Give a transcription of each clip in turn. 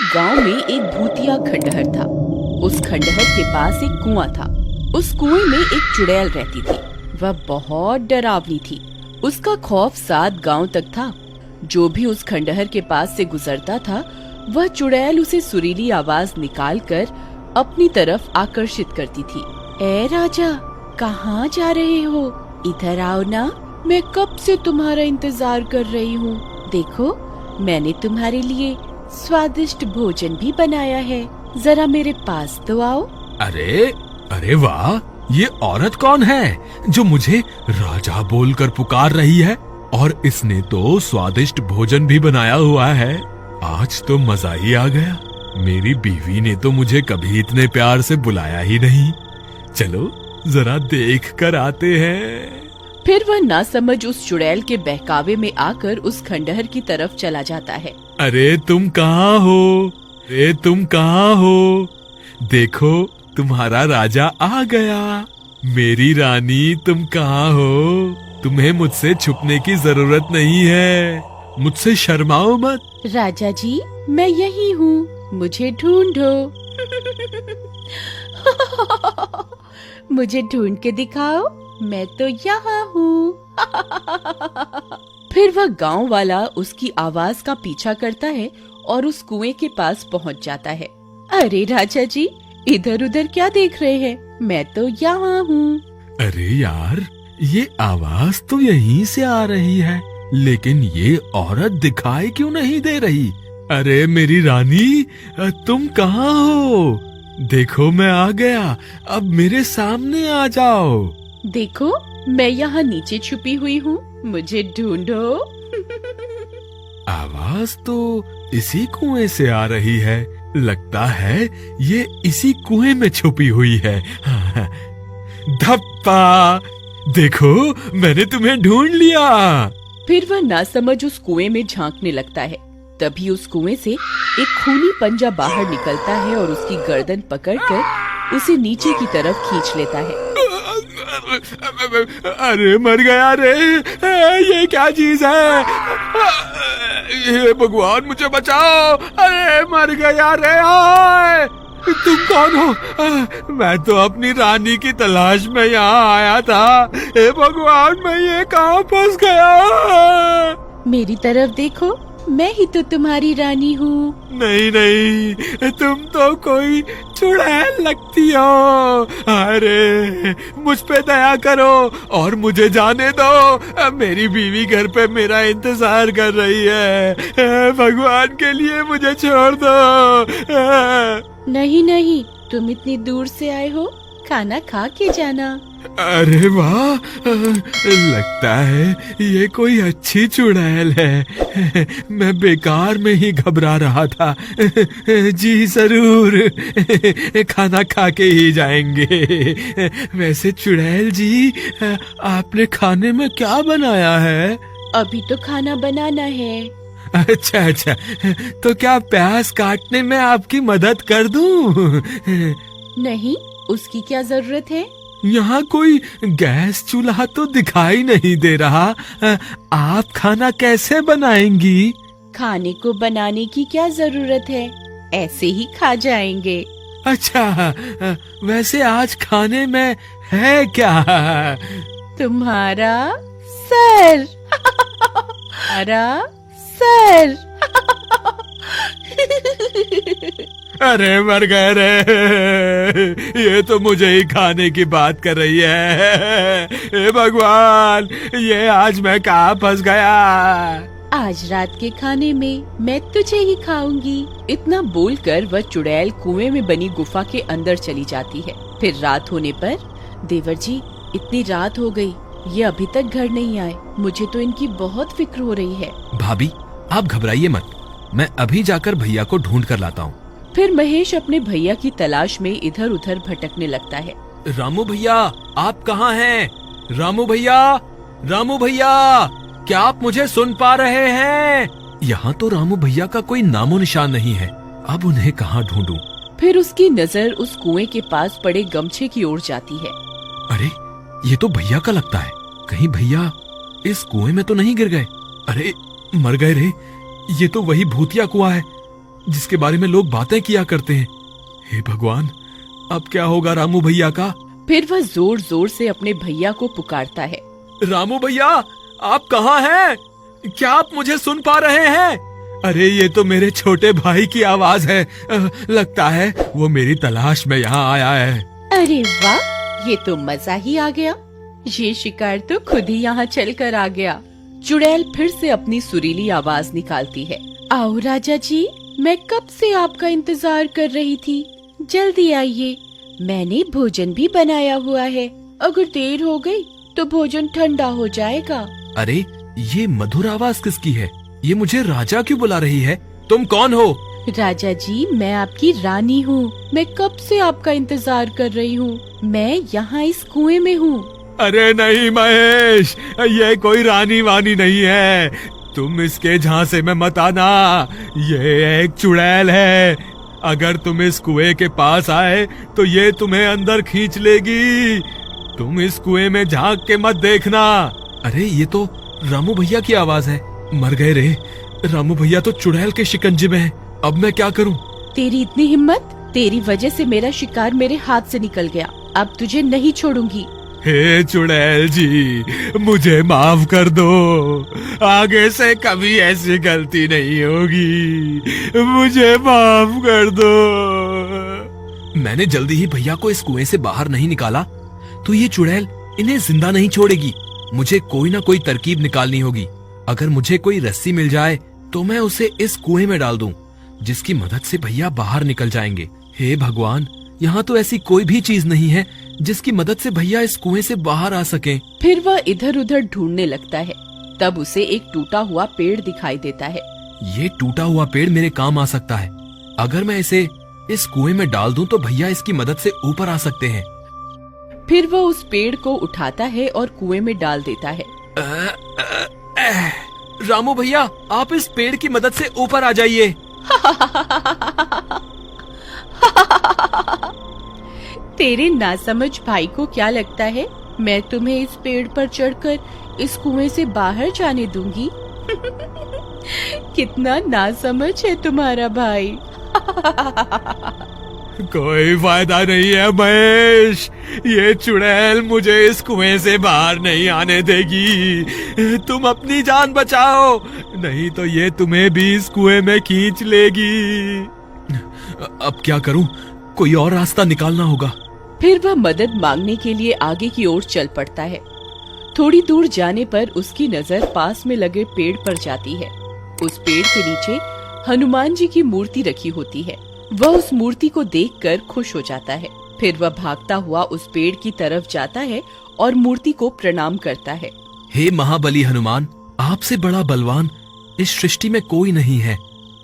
एक गांव में एक भूतिया खंडहर था। उस खंडहर के पास एक कुआं था। उस कुएं में एक चुड़ैल रहती थी। वह बहुत डरावनी थी। उसका खौफ 7 गांव तक था। जो भी उस खंडहर के पास से गुजरता था, वह चुड़ैल उसे सुरीली आवाज निकालकर अपनी तरफ आकर्षित करती थी। ए राजा, कहाँ जा रहे हो? इधर आओ ना, मैं कब से तुम्हारा इंतजार कर रही हूँ। देखो, मैंने तुम्हारे लिए स्वादिष्ट भोजन भी बनाया है। जरा मेरे पास तो आओ। अरे अरे वाह, ये औरत कौन है जो मुझे राजा बोलकर पुकार रही है? और इसने तो स्वादिष्ट भोजन भी बनाया हुआ है। आज तो मजा ही आ गया। मेरी बीवी ने तो मुझे कभी इतने प्यार से बुलाया ही नहीं। चलो जरा देख कर आते हैं। फिर वह नासमझ उस चुड़ैल के बहकावे में आकर उस खंडहर की तरफ चला जाता है। अरे तुम कहाँ हो? अरे तुम कहाँ हो? देखो, तुम्हारा राजा आ गया। मेरी रानी, तुम कहाँ हो? तुम्हें मुझसे छुपने की जरूरत नहीं है। मुझसे शर्माओ मत। राजा जी, मैं यही हूँ, मुझे ढूंढो। मुझे ढूंढ के दिखाओ, मैं तो यहाँ हूँ। फिर वह गांव वाला उसकी आवाज का पीछा करता है और उस कुएं के पास पहुँच जाता है। अरे राजा जी, इधर उधर क्या देख रहे हैं? मैं तो यहाँ हूँ। अरे यार, ये आवाज तो यहीं से आ रही है, लेकिन ये औरत दिखाई क्यों नहीं दे रही? अरे मेरी रानी, तुम कहाँ हो? देखो, मैं आ गया। अब मेरे सामने आ जाओ। देखो, मैं यहाँ नीचे छुपी हुई हूँ, मुझे ढूंढो। आवाज तो इसी कुएं से आ रही है। लगता है ये इसी कुएं में छुपी हुई है। धप्पा! देखो, मैंने तुम्हें ढूंढ लिया। फिर वह नासमझ उस कुएं में झांकने लगता है। तभी उस कुएं से एक खूनी पंजा बाहर निकलता है और उसकी गर्दन पकड़कर उसे नीचे की तरफ खींच लेता है। अरे मर गया रे! ये क्या चीज है? हे भगवान, मुझे बचाओ! अरे मर गया रे! ओए! तुम कौन हो? मैं तो अपनी रानी की तलाश में यहाँ आया था। हे भगवान, मैं ये कहाँ फंस गया? मेरी तरफ देखो, मैं ही तो तुम्हारी रानी हूँ। नहीं नहीं, तुम तो कोई चुड़ैल लगती हो। अरे मुझ पे दया करो और मुझे जाने दो। मेरी बीवी घर पे मेरा इंतजार कर रही है। भगवान के लिए मुझे छोड़ दो। नहीं नहीं, तुम इतनी दूर से आए हो, खाना खा के जाना। अरे वाह, लगता है ये कोई अच्छी चुड़ैल है। मैं बेकार में ही घबरा रहा था। जी जरूर, खाना खा के ही जाएंगे। वैसे चुड़ैल जी, आपने खाने में क्या बनाया है? अभी तो खाना बनाना है। अच्छा अच्छा, तो क्या प्याज काटने में आपकी मदद कर दूं? नहीं, उसकी क्या जरूरत है? यहाँ कोई गैस चूल्हा तो दिखाई नहीं दे रहा। आप खाना कैसे बनाएंगी? खाने को बनाने की क्या जरूरत है, ऐसे ही खा जाएंगे। अच्छा, वैसे आज खाने में है क्या? तुम्हारा सर। हमारा सर। अरे मर गए रे! ये तो मुझे ही खाने की बात कर रही है। हे भगवान, ये आज मैं कहाँ फंस गया? आज रात के खाने में मैं तुझे ही खाऊंगी। इतना बोलकर वह चुड़ैल कुएं में बनी गुफा के अंदर चली जाती है। फिर रात होने पर, देवर जी, इतनी रात हो गई, ये अभी तक घर नहीं आए। मुझे तो इनकी बहुत फिक्र हो रही है। भाभी, आप घबराइए मत, मैं अभी जाकर भैया को ढूंढ कर लाता हूँ। फिर महेश अपने भैया की तलाश में इधर उधर भटकने लगता है। रामू भैया, आप कहाँ हैं? रामू भैया, रामू भैया, क्या आप मुझे सुन पा रहे हैं? यहाँ तो रामू भैया का कोई नामो निशान नहीं है। अब उन्हें कहाँ ढूंढूं? फिर उसकी नजर उस कुएं के पास पड़े गमछे की ओर जाती है। अरे, ये तो भैया का लगता है। कहीं भैया इस कुएं में तो नहीं गिर गए? अरे मर गए रे! ये तो वही भूतिया कुआं है। जिसके बारे में लोग बातें किया करते हैं। हे भगवान, अब क्या होगा रामू भैया का? फिर वह जोर जोर से अपने भैया को पुकारता है। रामू भैया, आप कहाँ हैं? क्या आप मुझे सुन पा रहे हैं? अरे ये तो मेरे छोटे भाई की आवाज है। लगता है वो मेरी तलाश में यहाँ आया है। अरे वाह, ये तो मजा ही आ गया। ये शिकार तो खुद ही यहाँ चल कर आ गया। चुड़ैल फिर से अपनी सुरीली आवाज निकालती है। आओ राजा जी, मैं कब से आपका इंतजार कर रही थी। जल्दी आइए, मैंने भोजन भी बनाया हुआ है। अगर देर हो गई तो भोजन ठंडा हो जाएगा। अरे ये मधुर आवाज किसकी है? ये मुझे राजा क्यों बुला रही है? तुम कौन हो? राजा जी, मैं आपकी रानी हूँ। मैं कब से आपका इंतजार कर रही हूँ। मैं यहाँ इस कुएं में हूँ। अरे नहीं महेश, ये कोई रानी वानी नहीं है। तुम इसके झांसे में मत आना। ये एक चुड़ैल है। अगर तुम इस कुएं के पास आए तो ये तुम्हें अंदर खींच लेगी। तुम इस कुएं में झांक के मत देखना। अरे ये तो रामू भैया की आवाज है। मर गए रे। रामू भैया तो चुड़ैल के शिकंजे में है। अब मैं क्या करूं? तेरी इतनी हिम्मत! तेरी वजह से मेरा शिकार मेरे हाथ से निकल गया। अब तुझे नहीं छोड़ूंगी। हे चुड़ैल जी, मुझे माफ कर दो। आगे से कभी ऐसी गलती नहीं होगी। मुझे माफ कर दो। मैंने जल्दी ही भैया को इस कुएं से बाहर नहीं निकाला तो ये चुड़ैल इन्हें जिंदा नहीं छोड़ेगी। मुझे कोई ना कोई तरकीब निकालनी होगी। अगर मुझे कोई रस्सी मिल जाए तो मैं उसे इस कुएं में डाल दूं, जिसकी मदद से भैया बाहर निकल जाएंगे। हे भगवान, यहाँ तो ऐसी कोई भी चीज नहीं है जिसकी मदद से भैया इस कुएं से बाहर आ सके। फिर वह इधर उधर ढूंढने लगता है। तब उसे एक टूटा हुआ पेड़ दिखाई देता है। ये टूटा हुआ पेड़ मेरे काम आ सकता है। अगर मैं इसे इस कुएं में डाल दूं तो भैया इसकी मदद से ऊपर आ सकते हैं। फिर वह उस पेड़ को उठाता है और कुएं में डाल देता है। रामू भैया, आप इस पेड़ की मदद से ऊपर आ जाइए। तेरे नासमझ भाई को क्या लगता है मैं तुम्हें इस पेड़ पर चढ़कर इस कुएं से बाहर जाने दूंगी? कितना नासमझ है तुम्हारा भाई। कोई फायदा नहीं है महेश। ये चुड़ैल मुझे इस कुएं से बाहर नहीं आने देगी। तुम अपनी जान बचाओ, नहीं तो ये तुम्हें भी इस कुएं में खींच लेगी। अब क्या करूं? कोई और रास्ता निकालना होगा। फिर वह मदद मांगने के लिए आगे की ओर चल पड़ता है। थोड़ी दूर जाने पर उसकी नजर पास में लगे पेड़ पर जाती है। उस पेड़ के नीचे हनुमान जी की मूर्ति रखी होती है। वह उस मूर्ति को देखकर खुश हो जाता है। फिर वह भागता हुआ उस पेड़ की तरफ जाता है और मूर्ति को प्रणाम करता है। हे महाबली हनुमान, आपसे बड़ा बलवान इस सृष्टि में कोई नहीं है।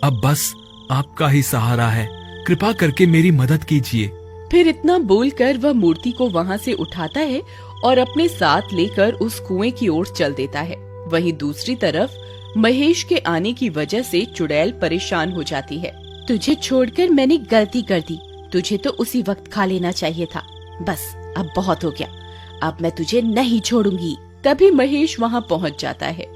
अब बस आपका ही सहारा है। कृपा करके मेरी मदद कीजिए। फिर इतना बोलकर वह मूर्ति को वहाँ से उठाता है और अपने साथ लेकर उस कुएं की ओर चल देता है। वहीं दूसरी तरफ महेश के आने की वजह से चुड़ैल परेशान हो जाती है। तुझे छोड़कर मैंने गलती कर दी। तुझे तो उसी वक्त खा लेना चाहिए था। बस अब बहुत हो गया। अब मैं तुझे नहीं छोड़ूंगी। तभी महेश वहाँ पहुँच जाता है।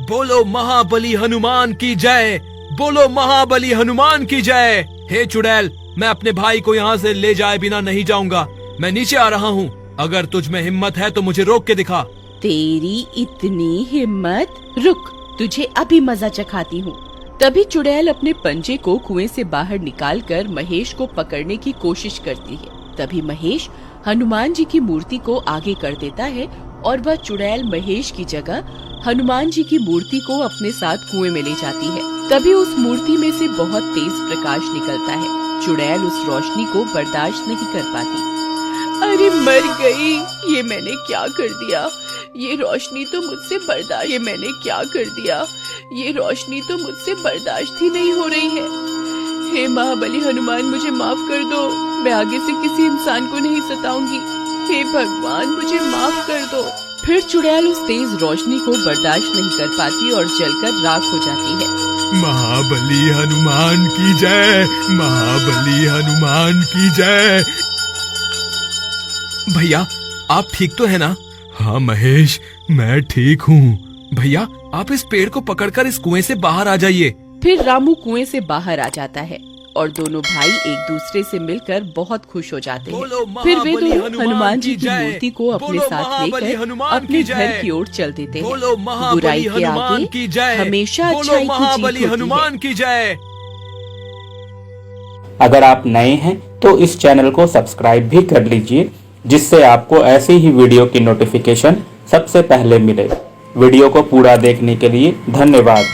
बोलो महाबली हनुमान की जय। बोलो महाबली हनुमान की जय। हे चुड़ैल, मैं अपने भाई को यहाँ से ले जाए बिना नहीं जाऊंगा। मैं नीचे आ रहा हूँ। अगर तुझ में हिम्मत है तो मुझे रोक के दिखा। तेरी इतनी हिम्मत? रुक, तुझे अभी मजा चखाती हूँ। तभी चुड़ैल अपने पंजे को कुएं से बाहर निकालकर महेश को पकड़ने की कोशिश करती है। तभी महेश हनुमान जी की मूर्ति को आगे कर देता है और वह चुड़ैल महेश की जगह हनुमान जी की मूर्ति को अपने साथ कुएं में ले जाती है। तभी उस मूर्ति में से बहुत तेज प्रकाश निकलता है। चुड़ैल उस रोशनी को बर्दाश्त नहीं कर पाती। अरे मर गई, ये मैंने क्या कर दिया। ये रोशनी तो मुझसे बर्दाश्त, ये मैंने क्या कर दिया। ये रोशनी तो मुझसे बर्दाश्त ही नहीं हो रही है। हे महाबली हनुमान, मुझे माफ कर दो। मैं आगे से किसी इंसान को नहीं सताऊंगी। हे भगवान, मुझे माफ कर दो। फिर चुड़ैल उस तेज रोशनी को बर्दाश्त नहीं कर पाती और जलकर राख हो जाती है। महाबली हनुमान की जय। महाबली हनुमान की जय। भैया, आप ठीक तो है ना? हाँ महेश, मैं ठीक हूँ। भैया, आप इस पेड़ को पकड़कर इस कुएं से बाहर आ जाइए। फिर रामू कुएं से बाहर आ जाता है और दोनों भाई एक दूसरे से मिलकर बहुत खुश हो जाते हैं। फिर वे दोनों हनुमान जी की मूर्ति को अपने साथ लेकर अपने घर की ओर चल देते हैं। बुराई के आगे हमेशा अच्छाई की जीत हनुमान की जय। अगर आप नए हैं तो इस चैनल को सब्सक्राइब भी कर लीजिए, जिससे आपको ऐसी ही वीडियो की नोटिफिकेशन सबसे पहले मिले। वीडियो को पूरा देखने के लिए धन्यवाद।